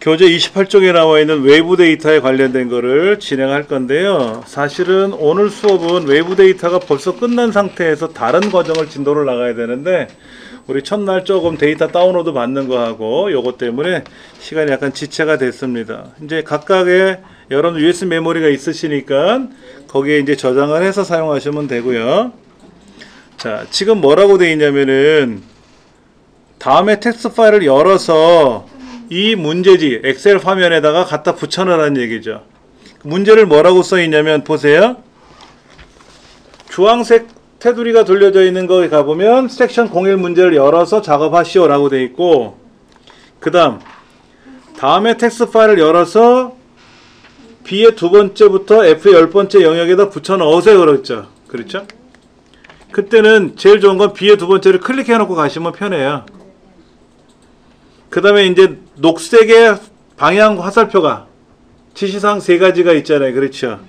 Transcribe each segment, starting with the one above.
교재 28쪽에 나와 있는 외부 데이터에 관련된 거를 진행할 건데요. 사실은 오늘 수업은 외부 데이터가 벌써 끝난 상태에서 다른 과정을 진도를 나가야 되는데 우리 첫날 조금 데이터 다운로드 받는 거 하고 요것 때문에 시간이 약간 지체가 됐습니다. 이제 각각의 여러분 USB 메모리가 있으시니까 거기에 이제 저장을 해서 사용하시면 되고요. 자, 지금 뭐라고 되어 있냐면은 다음에 텍스트 파일을 열어서 이 문제지 엑셀 화면에다가 갖다 붙여넣으라는 얘기죠. 문제를 뭐라고 써 있냐면 보세요. 주황색 테두리가 돌려져 있는 거에 가보면 섹션 01 문제를 열어서 작업하시오 라고 되어 있고, 그 다음에 텍스트 파일을 열어서 B의 두 번째부터 F의 10번째 영역에다 붙여 넣으세요 그랬죠. 그렇죠? 그때는 제일 좋은 건 B의 두 번째를 클릭해 놓고 가시면 편해요. 그 다음에 이제 녹색의 방향 화살표가 지시사항 3가지가 있잖아요. 그렇죠?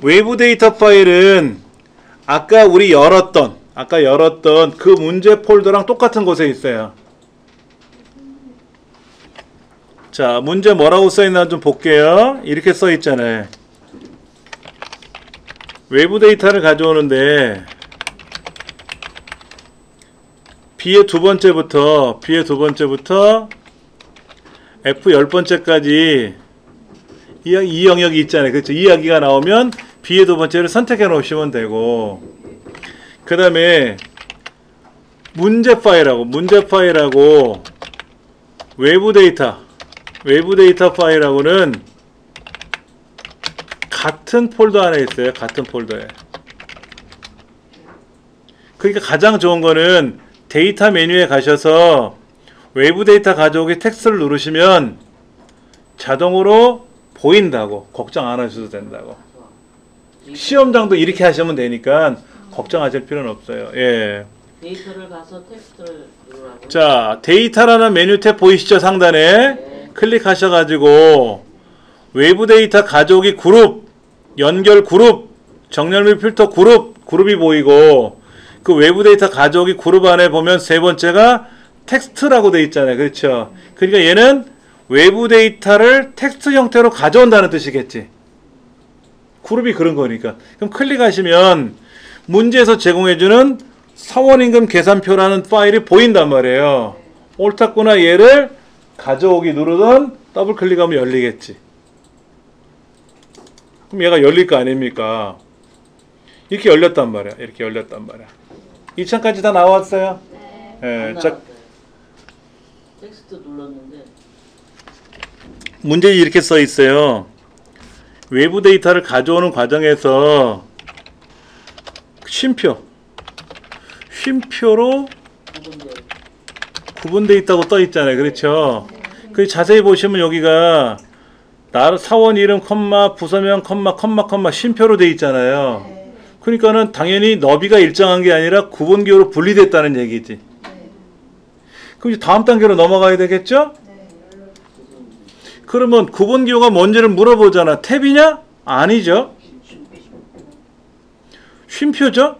외부 데이터 파일은 아까 우리 열었던 그 문제 폴더랑 똑같은 곳에 있어요. 자, 문제 뭐라고 써있나 좀 볼게요. 이렇게 써있잖아요. 외부 데이터를 가져오는데 B의 두 번째부터 F 10번째까지 이 영역이 있잖아요. 그렇죠? 이 이야기가 나오면 B의 두 번째를 선택해 놓으시면 되고, 그 다음에 문제 파일하고 외부 데이터 파일하고는 같은 폴더 안에 있어요. 같은 폴더에. 그러니까 가장 좋은 거는 데이터 메뉴에 가셔서 외부 데이터 가져오기 텍스트를 누르시면 자동으로 보인다고, 걱정 안 하셔도 된다고. 시험장도 이렇게 하시면 되니까 걱정하실 필요는 없어요. 예. 데이터를 가서 텍스트를 누르라고. 자, 데이터라는 메뉴 탭 보이시죠? 상단에. 네. 클릭하셔가지고 외부 데이터 가져오기 그룹, 연결 그룹, 정렬 및 필터 그룹이 보이고, 그 외부 데이터 가져오기 그룹 안에 보면 세 번째가 텍스트라고 돼 있잖아요. 그렇죠? 그러니까 얘는 외부 데이터를 텍스트 형태로 가져온다는 뜻이겠지. 그룹이 그런 거니까. 그럼 클릭하시면 문제에서 제공해주는 사원임금 계산표라는 파일이 보인단 말이에요. 옳았구나, 얘를 가져오기 누르던 더블 클릭하면 열리겠지. 그럼 얘가 열릴 거 아닙니까? 이렇게 열렸단 말이야. 이렇게 열렸단 말이야. 2차까지 다 나왔어요? 네. 자, 텍스트 눌렀는데 문제 이렇게 써 있어요. 외부 데이터를 가져오는 과정에서 쉼표로 구분되어 있다고 떠 있잖아요. 그렇죠? 그 자세히 보시면 여기가 사원 이름, 부서명, 쉼표로 되어 있잖아요. 그러니까는 당연히 너비가 일정한 게 아니라 구분기호로 분리됐다는 얘기지. 그럼 이제 다음 단계로 넘어가야 되겠죠? 그러면 구분기호가 뭔지를 물어보잖아. 탭이냐? 아니죠. 쉼표죠?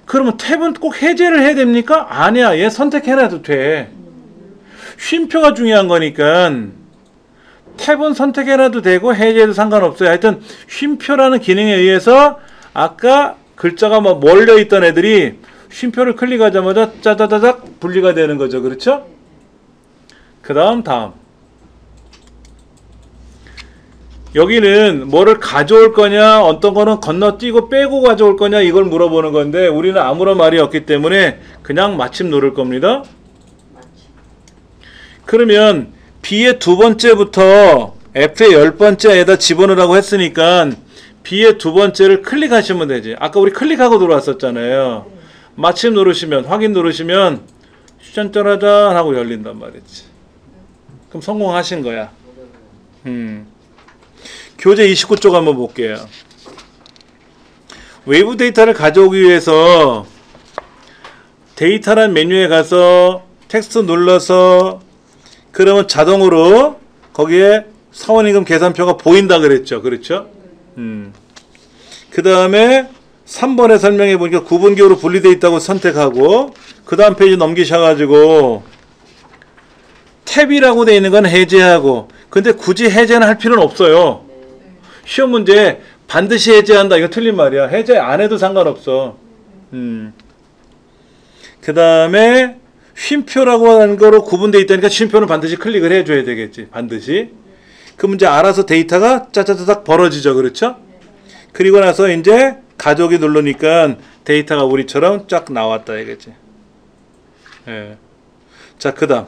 그러면 탭은 꼭 해제를 해야 됩니까? 아니야. 얘 선택해놔도 돼. 쉼표가 중요한 거니까 탭은 선택해놔도 되고 해제해도 상관없어요. 하여튼 쉼표라는 기능에 의해서 아까 글자가 막 몰려있던 애들이 쉼표를 클릭하자마자 짜자자작 분리가 되는 거죠. 그렇죠? 그 다음 여기는 뭐를 가져올 거냐, 어떤 거는 건너뛰고 빼고 가져올 거냐, 이걸 물어보는 건데 우리는 아무런 말이 없기 때문에 그냥 마침 누를 겁니다. 그러면 B의 두 번째부터 F의 10번째에다 집어넣으라고 했으니까 B의 두 번째를 클릭하시면 되지. 아까 우리 클릭하고 들어왔었잖아요. 마침 누르시면, 확인 누르시면 짠짜라짠 하고 열린단 말이지. 그럼 성공하신 거야. 교재 29쪽 한번 볼게요. 외부 데이터를 가져오기 위해서 데이터란 메뉴에 가서 텍스트 눌러서 그러면 자동으로 거기에 사원임금 계산표가 보인다 그랬죠. 그렇죠? 그 다음에 3번에 설명해 보니까 구분기호로 분리되어 있다고 선택하고 그 다음 페이지 넘기셔가지고 탭이라고 되어 있는 건 해제하고, 근데 굳이 해제는 할 필요는 없어요. 시험 문제 반드시 해제한다, 이거 틀린 말이야. 해제 안 해도 상관없어. 그 다음에 쉼표라고 하는 거로 구분되어 있다니까 쉼표는 반드시 클릭을 해줘야 되겠지. 반드시. 그 문제 알아서 데이터가 짜자자작 벌어지죠. 그렇죠? 그리고 나서 이제 가족이 누르니까 데이터가 우리처럼 쫙 나왔다 이거지. 예. 자, 그 다음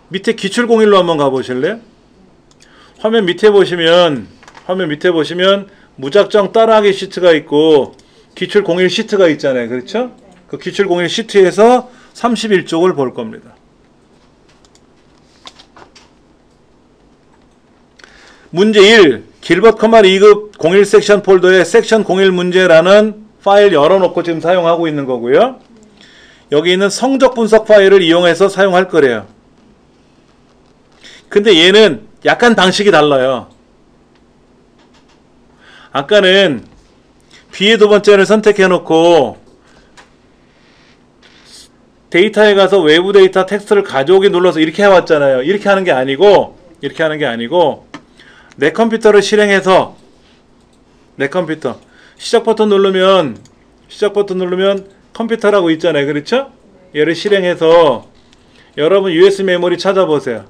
밑에 기출공일로 한번 가보실래요? 화면 밑에 보시면 무작정 따라하기 시트가 있고 기출공일 시트가 있잖아요. 그렇죠? 그 기출공일 시트에서 31쪽을 볼 겁니다. 문제 1. 길벗 커말 2급 01 섹션 폴더에 섹션 01 문제라는 파일 열어놓고 지금 사용하고 있는 거고요. 여기 있는 성적 분석 파일을 이용해서 사용할 거래요. 근데 얘는 약간 방식이 달라요. 아까는 B의 두 번째를 선택해놓고 데이터에 가서 외부 데이터 텍스트를 가져오기 눌러서 이렇게 해왔잖아요. 이렇게 하는 게 아니고 내 컴퓨터를 실행해서 내 컴퓨터 시작 버튼 누르면 컴퓨터라고 있잖아요. 그렇죠? 얘를 실행해서 여러분 USB 메모리 찾아보세요.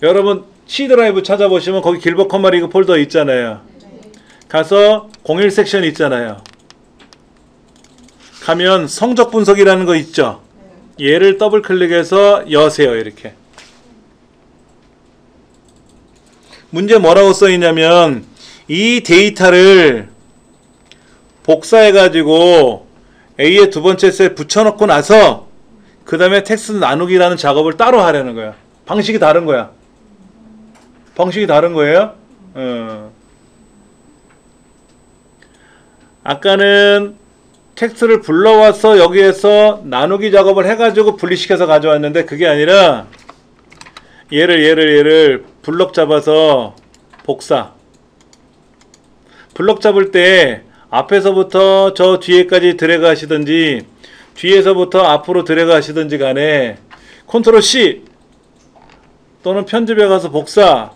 여러분 C 드라이브 찾아보시면 거기 길벗 커말 이거 폴더 있잖아요. 가서 01 섹션 있잖아요. 가면 성적 분석이라는 거 있죠. 얘를 더블 클릭해서 여세요. 이렇게. 문제 뭐라고 써있냐면 이 데이터를 복사해가지고 A의 두 번째 셀 붙여놓고 나서 그 다음에 텍스트 나누기라는 작업을 따로 하려는 거야. 방식이 다른 거야. 방식이 다른 거예요. 아까는 텍스트를 불러와서 여기에서 나누기 작업을 해가지고 분리시켜서 가져왔는데 그게 아니라 얘를 블럭 잡아서 복사. 블럭 잡을 때 앞에서부터 저 뒤에까지 드래그 하시든지 뒤에서부터 앞으로 드래그 하시든지 간에 컨트롤 C 또는 편집에 가서 복사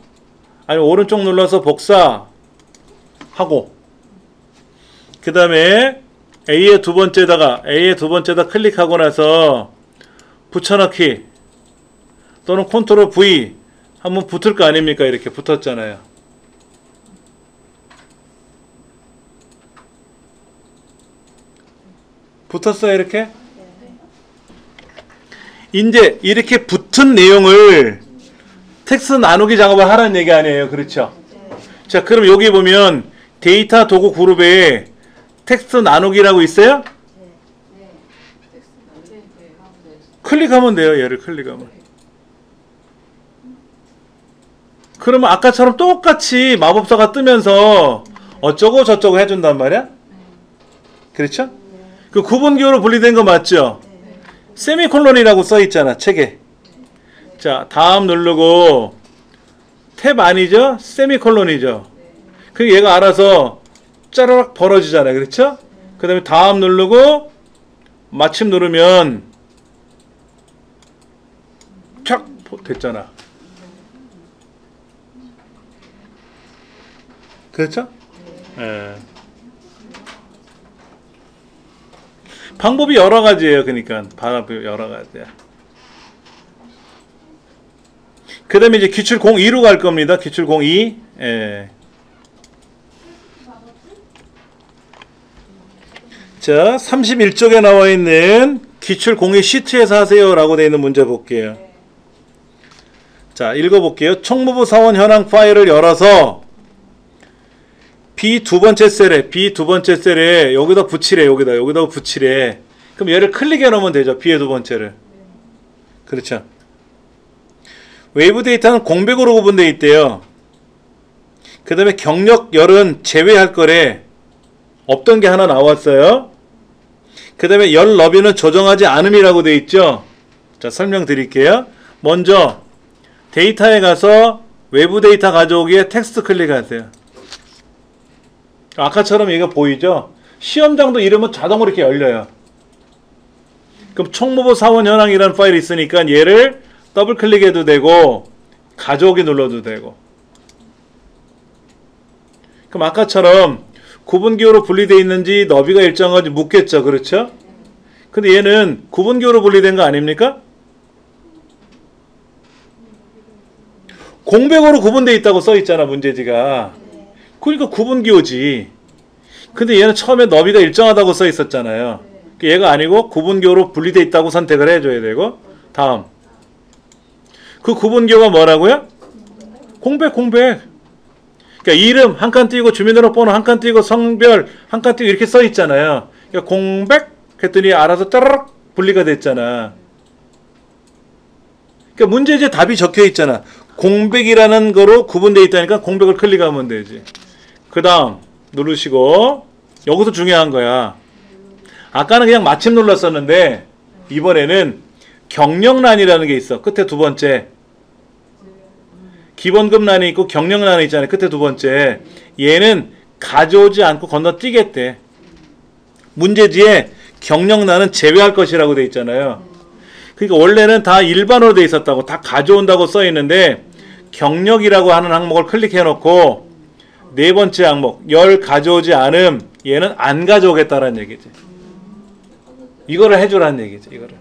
아니면 오른쪽 눌러서 복사 하고 그 다음에 A의 두 번째다 클릭하고 나서 붙여넣기 또는 컨트롤 V 한번 붙을 거 아닙니까? 이렇게 붙었잖아요. 붙었어요 이렇게? 이제 이렇게 붙은 내용을 텍스트 나누기 작업을 하라는 얘기 아니에요. 그렇죠? 자, 그럼 여기 보면 데이터 도구 그룹에 텍스트 나누기라고 있어요? 클릭하면 돼요. 얘를 클릭하면. 그러면 아까처럼 똑같이 마법사가 뜨면서 어쩌고 저쩌고 해준단 말이야? 그렇죠? 그 구분기호로 분리된 거 맞죠? 세미콜론이라고 써있잖아 책에. 자, 다음 누르고 탭 아니죠? 세미콜론이죠. 그 얘가 알아서 짜라락 벌어지잖아요. 그렇죠? 그 다음에 다음 누르고 마침 누르면 촥 됐잖아. 그렇죠? 예. 방법이 여러 가지예요. 그러니까 방법이 여러 가지야. 그 다음에 이제 기출 02로 갈 겁니다. 기출 02. 예. 자, 31쪽에 나와 있는 기출 02 시트에서 하세요 라고 되어 있는 문제 볼게요. 자, 읽어볼게요. 총무부 사원 현황 파일을 열어서 B 두 번째 셀에 여기다 붙이래. 여기다 붙이래. 그럼 얘를 클릭해 놓으면 되죠. B의 두 번째를. 그렇죠. 외부 데이터는 공백으로 구분되어 있대요. 그 다음에 경력열은 제외할 거래. 없던 게 하나 나왔어요. 그 다음에 열 너비는 조정하지 않음이라고 되어 있죠. 자, 설명드릴게요. 먼저 데이터에 가서 외부 데이터 가져오기에 텍스트 클릭하세요. 아까처럼 얘가 보이죠? 시험장도 이러면 자동으로 이렇게 열려요. 그럼 총무부 사원 현황이라는 파일이 있으니까 얘를 더블 클릭해도 되고 가져오기 눌러도 되고. 그럼 아까처럼 구분기호로 분리되어 있는지 너비가 일정한지 묻겠죠. 그렇죠? 근데 얘는 구분기호로 분리된 거 아닙니까? 공백으로 구분되어 있다고 써 있잖아, 문제지가. 그러니까 구분기호지. 근데 얘는 처음에 너비가 일정하다고 써 있었잖아요. 얘가 아니고 구분기호로 분리되어 있다고 선택을 해줘야 되고. 다음. 그 구분기호가 뭐라고요? 공백. 그러니까 이름 한 칸 띄고 주민등록번호 한 칸 띄고 성별 한 칸 띄고 이렇게 써 있잖아요. 그러니까 공백 했더니 알아서 따르륵 분리가 됐잖아. 그러니까 문제지에 답이 적혀 있잖아. 공백이라는 거로 구분되어 있다니까 공백을 클릭하면 되지. 그 다음 누르시고 여기서 중요한 거야. 아까는 그냥 마침 눌렀었는데 이번에는 경력란이라는 게 있어. 끝에 두 번째. 기본급란이 있고 경력란이 있잖아요. 끝에 두 번째. 얘는 가져오지 않고 건너뛰겠대. 문제지에 경력란은 제외할 것이라고 돼 있잖아요. 그러니까 원래는 다 일반어로 돼 있었다고, 다 가져온다고 써 있는데 경력이라고 하는 항목을 클릭해 놓고 네 번째 항목 열 가져오지 않음, 얘는 안 가져오겠다라는 얘기지. 이거를 해주라는 얘기지. 이거를.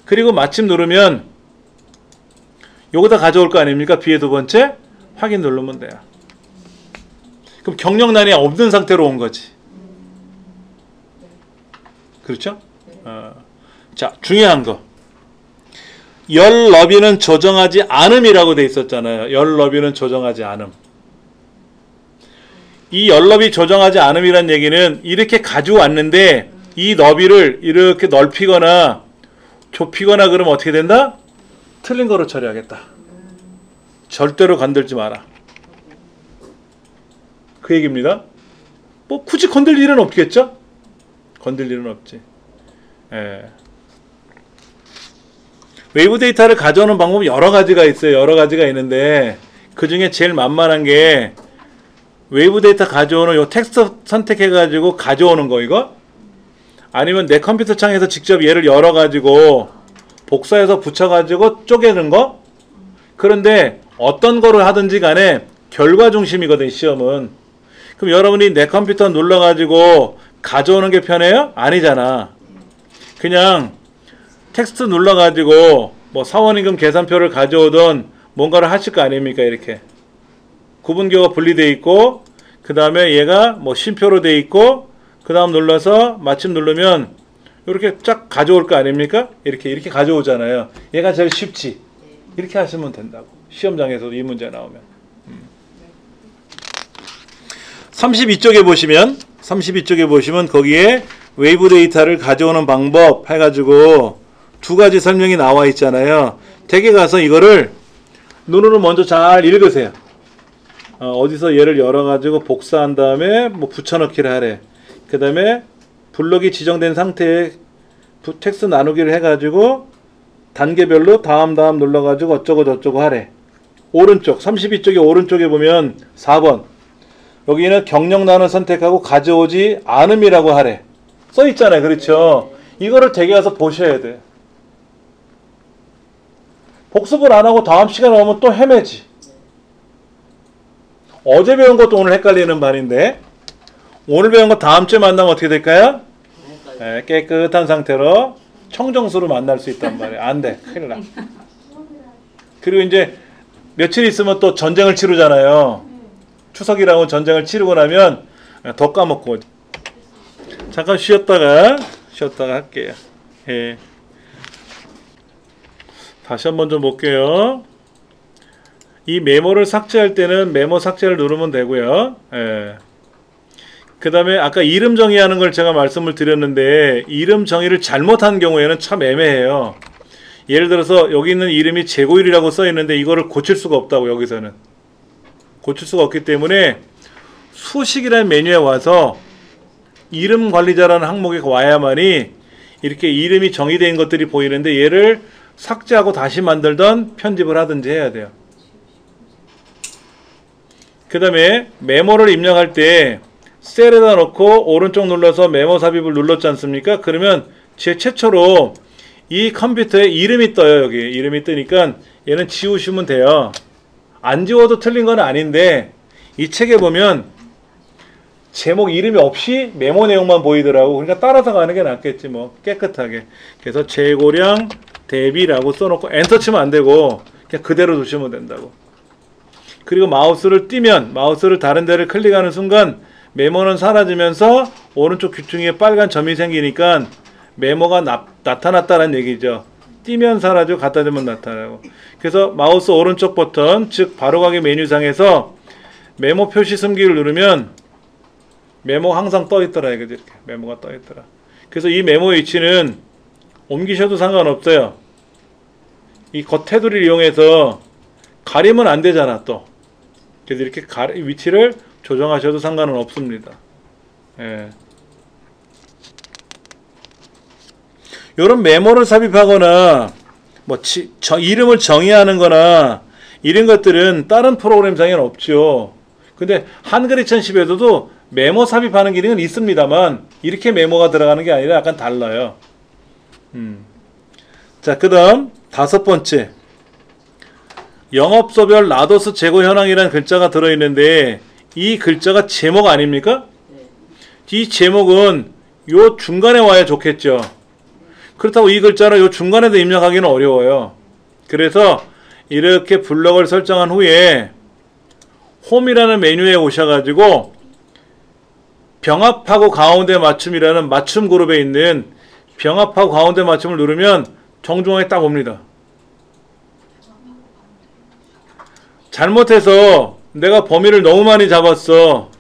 그리고 마침 누르면 요거다 가져올 거 아닙니까? B의 두 번째 확인 누르면 돼요. 그럼 경력란이 없는 상태로 온 거지. 그렇죠? 자, 중요한 거. 열 너비는 조정하지 않음이라고 돼 있었잖아요. 열 너비는 조정하지 않음. 이 열 너비 조정하지 않음이란 얘기는 이렇게 가지고 왔는데 이 너비를 이렇게 넓히거나 좁히거나 그러면 어떻게 된다? 틀린 거로 처리하겠다. 절대로 건들지 마라. 그 얘기입니다. 뭐 굳이 건들 일은 없겠죠? 건들 일은 없지. 예. 웨이브 데이터를 가져오는 방법은 여러 가지가 있어요. 여러 가지가 있는데 그 중에 제일 만만한 게 웨이브 데이터 가져오는 요 텍스트 선택해가지고 가져오는 거 이거? 아니면 내 컴퓨터 창에서 직접 얘를 열어가지고 복사해서 붙여가지고 쪼개는 거? 그런데 어떤 거를 하든지 간에 결과 중심이거든, 시험은. 그럼 여러분이 내 컴퓨터 눌러가지고 가져오는 게 편해요? 아니잖아. 그냥 텍스트 눌러가지고 뭐 사원임금 계산표를 가져오든 뭔가를 하실 거 아닙니까? 이렇게 구분기호가 분리되어 있고 그 다음에 얘가 뭐 쉼표로 되어 있고 그 다음 눌러서 마침 누르면 이렇게 쫙 가져올 거 아닙니까? 이렇게 가져오잖아요. 얘가 제일 쉽지. 이렇게 하시면 된다고. 시험장에서도 이 문제 나오면. 32쪽에 보시면 거기에 웨이브 데이터를 가져오는 방법 해가지고 두 가지 설명이 나와 있잖아요. 댁에 가서 이거를 눈으로 먼저 잘 읽으세요. 어디서 얘를 열어가지고 복사한 다음에 뭐 붙여넣기를 하래. 그 다음에 블록이 지정된 상태에 텍스트 나누기를 해가지고 단계별로 다음 눌러가지고 어쩌고 저쩌고 하래. 오른쪽 32쪽에 오른쪽에 보면 4번 여기는 경력란을 선택하고 가져오지 않음이라고 하래. 써있잖아요. 그렇죠? 이거를 댁에 가서 보셔야 돼. 복습을 안 하고 다음 시간에 오면 또 헤매지. 어제 배운 것도 오늘 헷갈리는 반인데 오늘 배운 거 다음 주에 만나면 어떻게 될까요? 네, 깨끗한 상태로 청정수로 만날 수 있단 말이에요. 안 돼. 큰일 나. 그리고 이제 며칠 있으면 또 전쟁을 치르잖아요. 추석이라고 전쟁을 치르고 나면 더 까먹고. 잠깐 쉬었다가 할게요. 예. 다시 한번 좀 볼게요. 이 메모를 삭제할 때는 메모 삭제를 누르면 되고요. 예. 그 다음에 아까 이름 정의하는 걸 제가 말씀을 드렸는데 이름 정의를 잘못한 경우에는 참 애매해요. 예를 들어서 여기 있는 이름이 재고일이라고 써 있는데 이거를 고칠 수가 없다고. 여기서는 고칠 수가 없기 때문에 수식이라는 메뉴에 와서 이름 관리자라는 항목에 와야만이 이렇게 이름이 정의된 것들이 보이는데 얘를 삭제하고 다시 만들던 편집을 하든지 해야 돼요. 그 다음에 메모를 입력할 때 셀에다 넣고 오른쪽 눌러서 메모 삽입을 눌렀지 않습니까? 그러면 제 최초로 이 컴퓨터에 이름이 떠요. 여기 이름이 뜨니까 얘는 지우시면 돼요. 안 지워도 틀린 건 아닌데 이 책에 보면 제목 이름이 없이 메모 내용만 보이더라고. 그러니까 따라서 가는 게 낫겠지 뭐 깨끗하게. 그래서 재고량 대비라고 써놓고 엔터 치면 안 되고 그냥 그대로 두시면 된다고. 그리고 마우스를 띄면 마우스를 다른 데를 클릭하는 순간 메모는 사라지면서 오른쪽 귀퉁이에 빨간 점이 생기니까 메모가 나타났다는 얘기죠. 띄면 사라지고 갖다 대면 나타나고. 그래서 마우스 오른쪽 버튼 즉 바로가기 메뉴상에서 메모 표시 숨기를 누르면 메모가 항상 떠있더라. 이렇게 메모가 떠있더라. 그래서 이 메모 위치는 옮기셔도 상관없어요. 이 겉테두리를 이용해서 가리면 안 되잖아 또. 그래서 이렇게 위치를 조정하셔도 상관은 없습니다. 예. 요런 메모를 삽입하거나 뭐 이름을 정의하는 거나 이런 것들은 다른 프로그램상에는 없죠. 근데 한글 2010에서도 메모 삽입하는 기능은 있습니다만 이렇게 메모가 들어가는 게 아니라 약간 달라요. 자, 그 다음 5번째 영업소별 라도스 재고 현황이라는 글자가 들어있는데 이 글자가 제목 아닙니까? 이 제목은 요 중간에 와야 좋겠죠. 그렇다고 이 글자를 요 중간에도 입력하기는 어려워요. 그래서 이렇게 블럭을 설정한 후에 홈이라는 메뉴에 오셔가지고 병합하고 가운데 맞춤이라는 맞춤 그룹에 있는 병합하고 가운데 맞춤을 누르면 정중앙에 딱 옵니다. 잘못해서 내가 범위를 너무 많이 잡았어.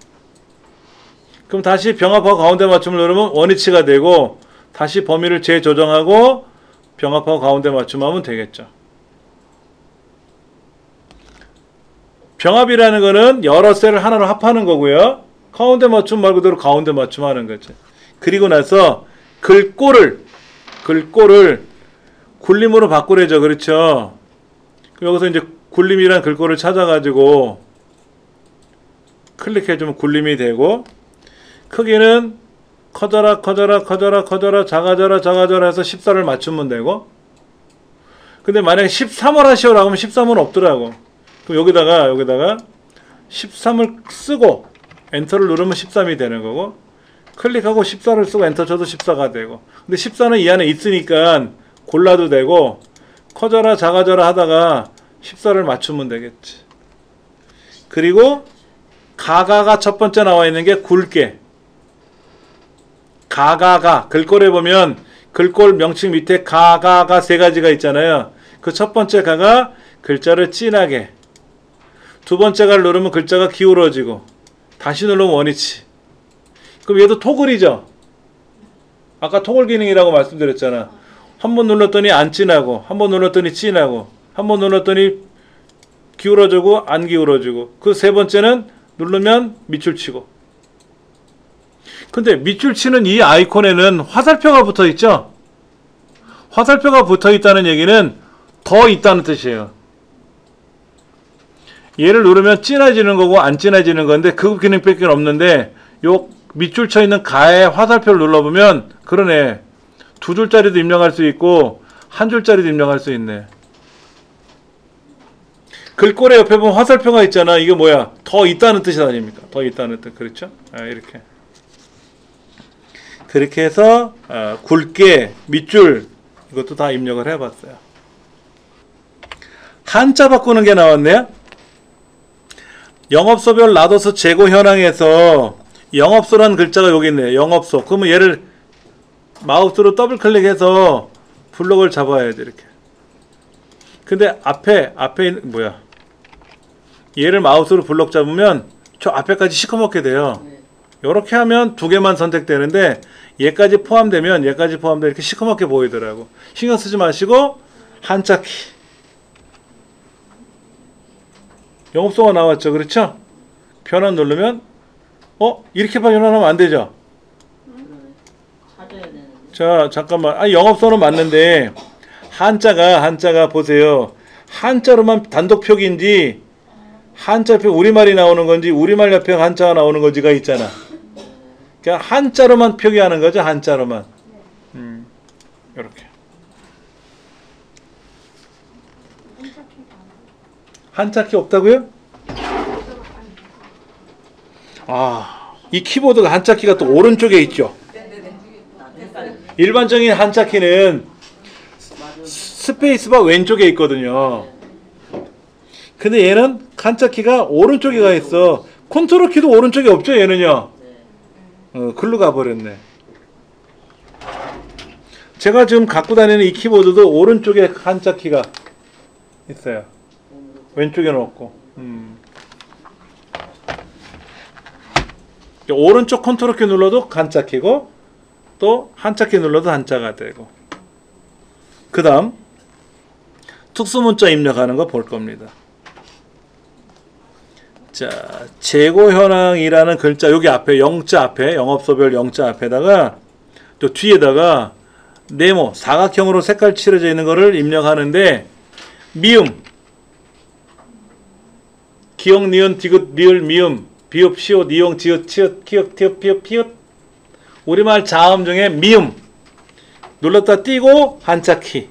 그럼 다시 병합하고 가운데 맞춤을 누르면 원위치가 되고 다시 범위를 재조정하고 병합하고 가운데 맞춤하면 되겠죠. 병합이라는 거는 여러 셀을 하나로 합하는 거고요. 가운데 맞춤 말 그대로 가운데 맞춤하는 거죠. 그리고 나서 글꼴을 굴림으로 바꾸래죠. 그렇죠. 여기서 이제 굴림이란 글꼴을 찾아가지고 클릭해주면 굴림이 되고 크기는 커져라 작아져라 해서 14를 맞추면 되고 근데 만약에 13을 하시오라고 하면 13은 없더라고. 그럼 여기다가 13을 쓰고 엔터를 누르면 13이 되는 거고 클릭하고 14를 쓰고 엔터 쳐도 14가 되고 근데 14는 이 안에 있으니까 골라도 되고 커져라 작아져라 하다가 14를 맞추면 되겠지. 그리고 가가가 첫 번째 나와 있는 게 굵게 가가가 글꼴에 보면 글꼴 명칭 밑에 가가가 세 가지가 있잖아요. 그 첫 번째 가가 글자를 진하게 두 번째 가를 누르면 글자가 기울어지고 다시 누르면 원위치. 그럼 얘도 토글이죠. 아까 토글 기능이라고 말씀드렸잖아. 한 번 눌렀더니 안 진하고 한 번 눌렀더니 진하고 한 번 눌렀더니 기울어지고 안 기울어지고 그 세 번째는 누르면 밑줄 치고. 근데 밑줄 치는 이 아이콘에는 화살표가 붙어 있죠. 화살표가 붙어 있다는 얘기는 더 있다는 뜻이에요. 얘를 누르면 진해지는 거고 안 진해지는 건데 그 기능밖에 없는데 요 밑줄 쳐 있는 가에 화살표를 눌러보면 그러네. 두 줄짜리도 입력할 수 있고 한 줄짜리도 입력할 수 있네. 글꼴의 옆에 보면 화살표가 있잖아. 이게 뭐야? 더 있다는 뜻이 아닙니까? 더 있다는 뜻. 그렇죠? 이렇게. 그렇게 해서 굵게 밑줄 이것도 다 입력을 해봤어요. 한자 바꾸는 게 나왔네요. 영업소별 라도스 재고 현황에서 영업소라는 글자가 여기 있네요. 영업소. 그러면 얘를 마우스로 더블 클릭해서 블록을 잡아야 돼. 이렇게. 근데 앞에 뭐야? 얘를 마우스로 블록 잡으면 저 앞에까지 시커멓게 돼요. 이렇게 하면 두 개만 선택되는데 얘까지 포함되면 이렇게 시커멓게 보이더라고. 신경 쓰지 마시고 한자 키. 영업소가 나왔죠. 그렇죠? 변환 누르면 이렇게 변환하면 안 되죠. 찾아야 되는데. 자, 잠깐만. 영업소는 맞는데 한자가 보세요. 한자로만 단독 표기인지 한자표 우리말이 나오는 건지 우리말 옆에 한자가 나오는 건지가 있잖아. 그냥 한자로만 표기하는 거죠. 한자로만. 이렇게. 한자키 없다고요? 아, 이 키보드가 한자키가 또 오른쪽에 있죠. 일반적인 한자키는 스페이스바 왼쪽에 있거든요. 근데 얘는 한자키가 오른쪽에 가 있어. 컨트롤 키도 오른쪽에 없죠, 얘는요. 글로 가버렸네. 제가 지금 갖고 다니는 이 키보드도 오른쪽에 한자키가 있어요. 왼쪽에는 없고. 오른쪽 컨트롤 키 눌러도 한자키고 또 한자키 눌러도 한자가 되고. 그 다음 특수문자 입력하는 거 볼 겁니다. 자, 재고 현황이라는 글자 여기 앞에 영자 앞에 영업소별 영자 앞에다가 또 뒤에다가 네모 사각형으로 색깔 칠해져 있는 거를 입력하는데 미음 기역 니은 디귿 리을 미음 비읍 시옷 이용 지읒 치읓 키읔 티읕 피읕 피읕 우리말 자음 중에 미음 눌렀다 띄고 한자키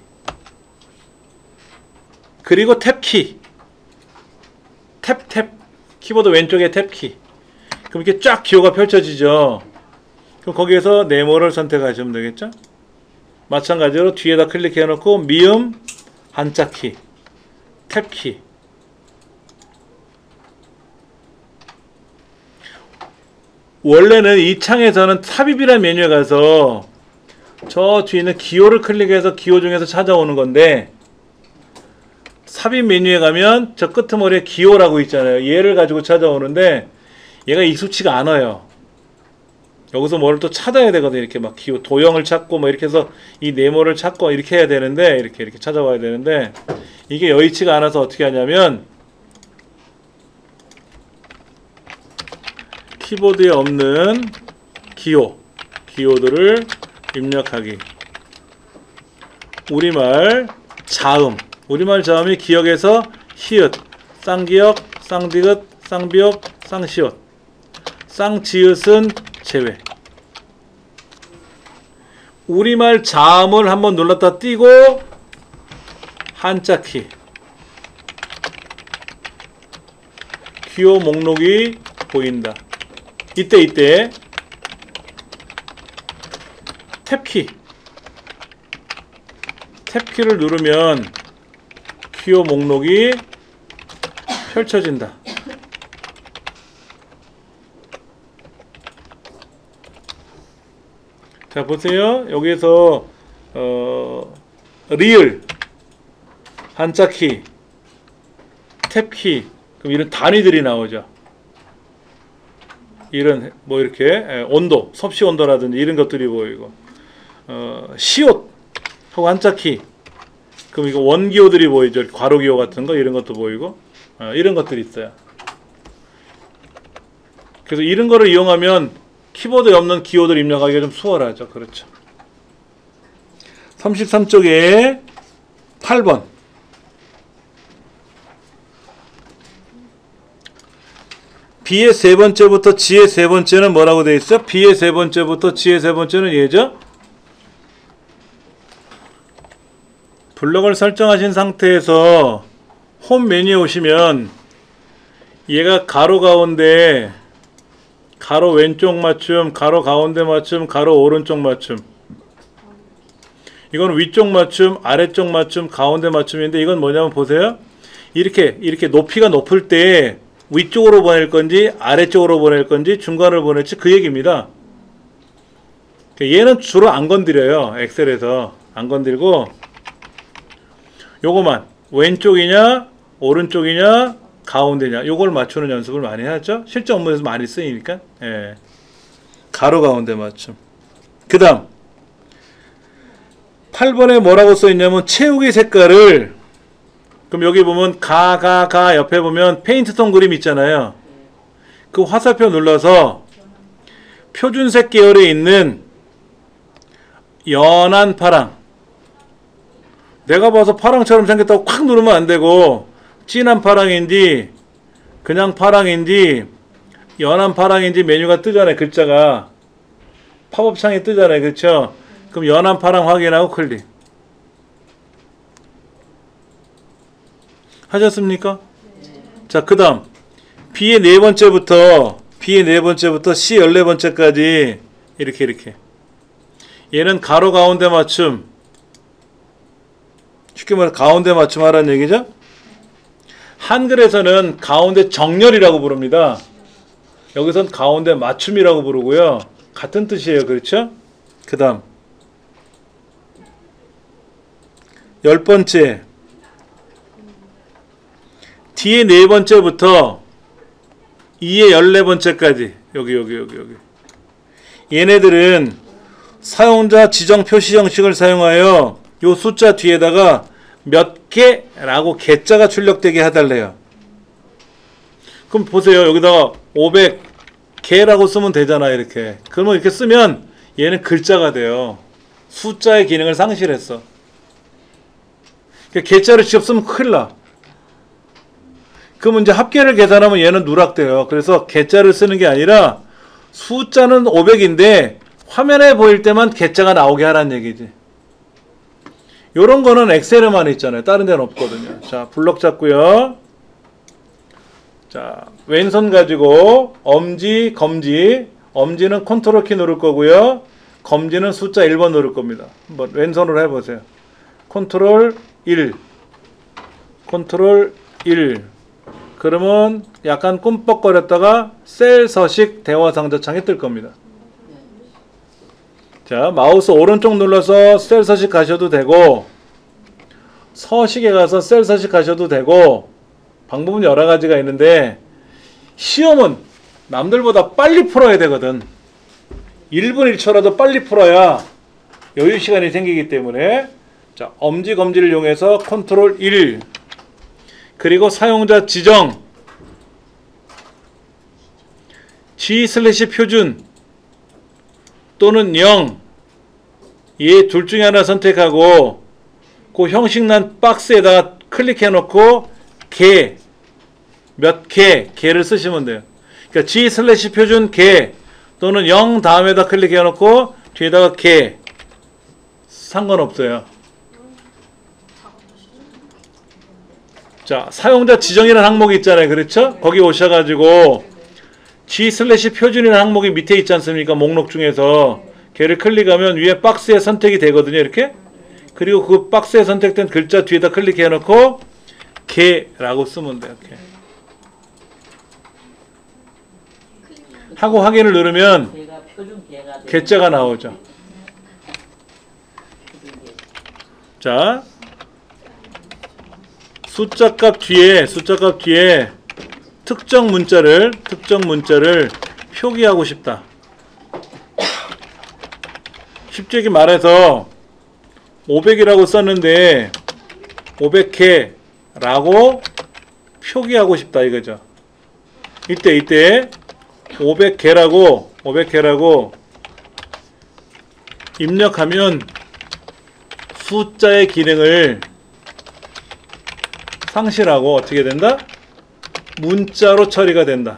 그리고 탭키 탭 키보드 왼쪽에 탭키 그럼 이렇게 쫙 기호가 펼쳐지죠. 그럼 거기에서 네모를 선택하시면 되겠죠. 마찬가지로 뒤에다 클릭해 놓고 미음 한자키 탭키 원래는 이 창에서는 삽입이라는 메뉴에 가서 저 뒤에 있는 기호를 클릭해서 기호 중에서 찾아오는 건데 삽입 메뉴에 가면 저 끄트머리에 기호라고 있잖아요. 얘를 가지고 찾아오는데 얘가 익숙치가 않아요. 여기서 뭐를 또 찾아야 되거든요. 이렇게 막 기호 도형을 찾고 뭐 이렇게 해서 이 네모를 찾고 이렇게 해야 되는데 이렇게 찾아와야 되는데 이게 여의치가 않아서 어떻게 하냐면 키보드에 없는 기호들을 입력하기. 우리말 자음이 기역에서 히읗, 쌍기역, 쌍디귿, 쌍비역, 쌍시옷, 쌍지읒은 제외. 우리말 자음을 한번 눌렀다 띄고 한자키 기호 목록이 보인다. 이때 탭키를 누르면 기호 목록이 펼쳐진다. 자 보세요. 여기에서 리을 한자키 탭키 그럼 이런 단위들이 나오죠. 이런 뭐 이렇게 온도 섭씨 온도라든지 이런 것들이 보이고 시옷 하고 한자키 그럼 이거 원기호들이 보이죠. 괄호기호 같은 거 이런 것도 보이고 이런 것들이 있어요. 그래서 이런 거를 이용하면 키보드에 없는 기호들 입력하기가 좀 수월하죠. 그렇죠. 33쪽에 8번 B의 세 번째부터 G의 세 번째는 뭐라고 되어 있어? B의 세 번째부터 G의 세 번째는 얘죠? 블럭을 설정하신 상태에서 홈 메뉴에 오시면 얘가 가로 가운데 가로 왼쪽 맞춤, 가로 가운데 맞춤, 가로 오른쪽 맞춤 이건 위쪽 맞춤, 아래쪽 맞춤, 가운데 맞춤인데 이건 뭐냐면 보세요. 이렇게 높이가 높을 때 위쪽으로 보낼 건지 아래쪽으로 보낼 건지 중간으로 보낼지 그 얘기입니다. 얘는 주로 안 건드려요. 엑셀에서 안 건들고 요거만 왼쪽이냐 오른쪽이냐 가운데냐 요걸 맞추는 연습을 많이 하죠. 실제 업무에서 많이 쓰이니까. 예. 가로 가운데 맞춤. 그 다음 8번에 뭐라고 써있냐면 채우기 색깔을 그럼 여기 보면 가 옆에 보면 페인트톤 그림 있잖아요. 그 화살표 눌러서 표준색 계열에 있는 연한 파랑 내가 봐서 파랑처럼 생겼다고 콱 누르면 안 되고 진한 파랑인지 그냥 파랑인지 연한 파랑인지 메뉴가 뜨잖아요. 글자가 팝업 창이 뜨잖아요. 그렇죠? 그럼 연한파랑 확인하고 클릭. 하셨습니까? 자, 그 다음 B의 네 번째부터 C 14번째까지 이렇게 얘는 가로 가운데 맞춤, 쉽게 말해 가운데 맞춤 하라는 얘기죠. 한글에서는 가운데 정렬이라고 부릅니다. 여기선 가운데 맞춤이라고 부르고요. 같은 뜻이에요. 그렇죠? 그 다음 10번째 D의 네 번째부터 E의 14번째까지 여기 얘네들은 사용자 지정 표시 형식을 사용하여 요 숫자 뒤에다가 몇 개라고 개자가 출력되게 해달래요. 그럼 보세요. 여기다가 500개라고 쓰면 되잖아. 이렇게. 그러면 이렇게 쓰면 얘는 글자가 돼요. 숫자의 기능을 상실했어. 개자를 직접 쓰면 큰일 나. 그러면 이제 합계를 계산하면 얘는 누락돼요. 그래서 개자를 쓰는 게 아니라 숫자는 500인데 화면에 보일 때만 개자가 나오게 하라는 얘기지. 요런 거는 엑셀에만 있잖아요. 다른 데는 없거든요. 자, 블럭 잡고요. 자, 왼손 가지고 엄지, 검지. 엄지는 컨트롤 키 누를 거고요. 검지는 숫자 1번 누를 겁니다. 한번 왼손으로 해보세요. 컨트롤 1. 컨트롤 1. 그러면 약간 꿈뻑거렸다가 셀 서식 대화 상자 창에 뜰 겁니다. 자, 마우스 오른쪽 눌러서 셀 서식 가셔도 되고 서식에 가서 셀 서식 가셔도 되고 방법은 여러 가지가 있는데 시험은 남들보다 빨리 풀어야 되거든. 1분 1초라도 빨리 풀어야 여유 시간이 생기기 때문에 자, 엄지 검지를 이용해서 컨트롤 1 그리고 사용자 지정 G/표준 또는 0 얘 둘 중에 하나 선택하고 그 형식난 박스에다가 클릭해 놓고 개 몇 개를 쓰시면 돼요. 그러니까 G/표준 개 또는 0 다음에다 클릭해 놓고 뒤에다가 개 상관없어요. 자, 사용자 지정이라는 항목이 있잖아요. 그렇죠? 거기 오셔가지고 G/표준이라는 항목이 밑에 있지 않습니까? 목록 중에서 걔를 클릭하면 위에 박스에 선택이 되거든요. 이렇게. 그리고 그 박스에 선택된 글자 뒤에다 클릭해 놓고 개라고 쓰면 돼요. 이렇게. 하고 확인을 누르면 개자가 나오죠. 자, 숫자값 뒤에 특정 문자를 표기하고 싶다. 쉽게 말해서 500이라고 썼는데 500개라고 표기하고 싶다 이거죠. 이때 500개라고 입력하면 숫자의 기능을 상실하고 어떻게 된다? 문자로 처리가 된다.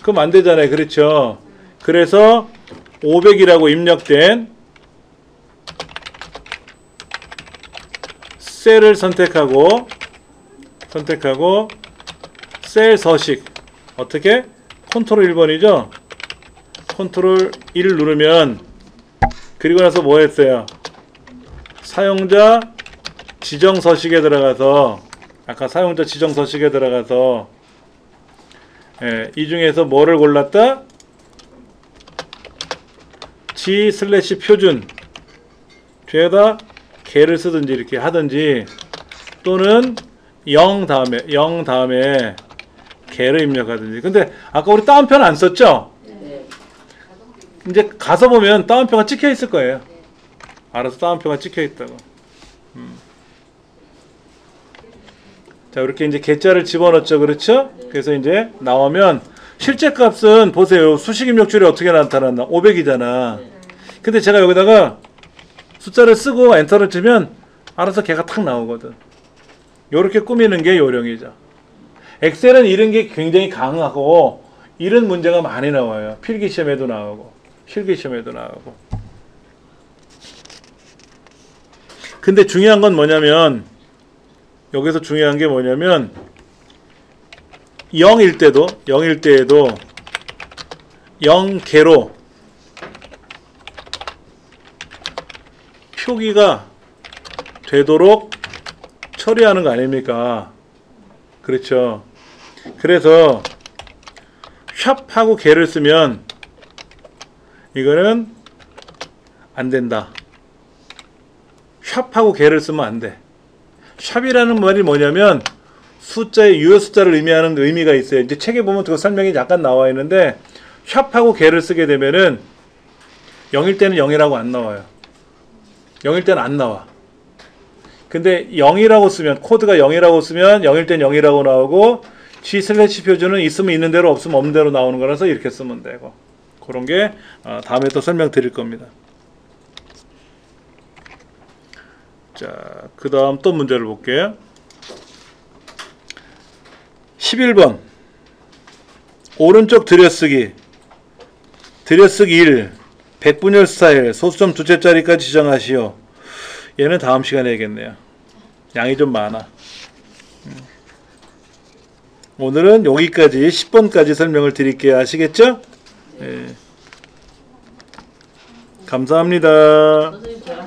그럼 안 되잖아요. 그렇죠? 그래서 500이라고 입력된 셀을 선택하고 셀 서식 어떻게? 컨트롤 1번이죠? 컨트롤 1 누르면 그리고 나서 뭐 했어요? 사용자 지정 서식에 들어가서 아까 사용자 지정 서식에 들어가서 이 중에서 뭐를 골랐다? G/표준 뒤에다 개를 쓰든지 이렇게 하든지 또는 0 다음에 개를 입력하든지. 근데 아까 우리 따옴표는 안 썼죠? 이제 가서 보면 따옴표가 찍혀 있을 거예요. 알아서 따옴표가 찍혀 있다고. 자, 이렇게 이제 개자를 집어넣죠. 그렇죠? 그래서 이제 나오면 실제 값은 보세요. 수식 입력줄이 어떻게 나타났나? 500이잖아. 근데 제가 여기다가 숫자를 쓰고 엔터를 치면 알아서 개가 탁 나오거든. 요렇게 꾸미는 게 요령이죠. 엑셀은 이런 게 굉장히 강하고 이런 문제가 많이 나와요. 필기시험에도 나오고 실기시험에도 나오고. 근데 중요한 건 뭐냐면 여기서 중요한 게 뭐냐면 0일 때도 0개로 표기가 되도록 처리하는 거 아닙니까? 그렇죠. 그래서 샵하고 개를 쓰면 이거는 안 된다. 샵하고 개를 쓰면 안 돼. 샵이라는 말이 뭐냐면 숫자의 유효 숫자를 의미하는 의미가 있어요. 이제 책에 보면 그 설명이 약간 나와 있는데 샵하고 개를 쓰게 되면은 0일 때는 0이라고 안 나와요. 0일 때는 안 나와. 근데 0이라고 쓰면 코드가 0이라고 쓰면 0일 땐 0이라고 나오고 G 슬래시 표준은 있으면 있는 대로 없으면 없는 대로 나오는 거라서 이렇게 쓰면 되고 그런 게 다음에 또 설명드릴 겁니다. 자, 그 다음 또 문제를 볼게요. 11번 오른쪽 들여쓰기 1 백분열 스타일 소수점 두째 자리까지 지정하시오. 얘는 다음 시간에 해야겠네요. 양이 좀 많아. 오늘은 여기까지 10번까지 설명을 드릴게요. 아시겠죠? 네. 감사합니다. 선생님 제가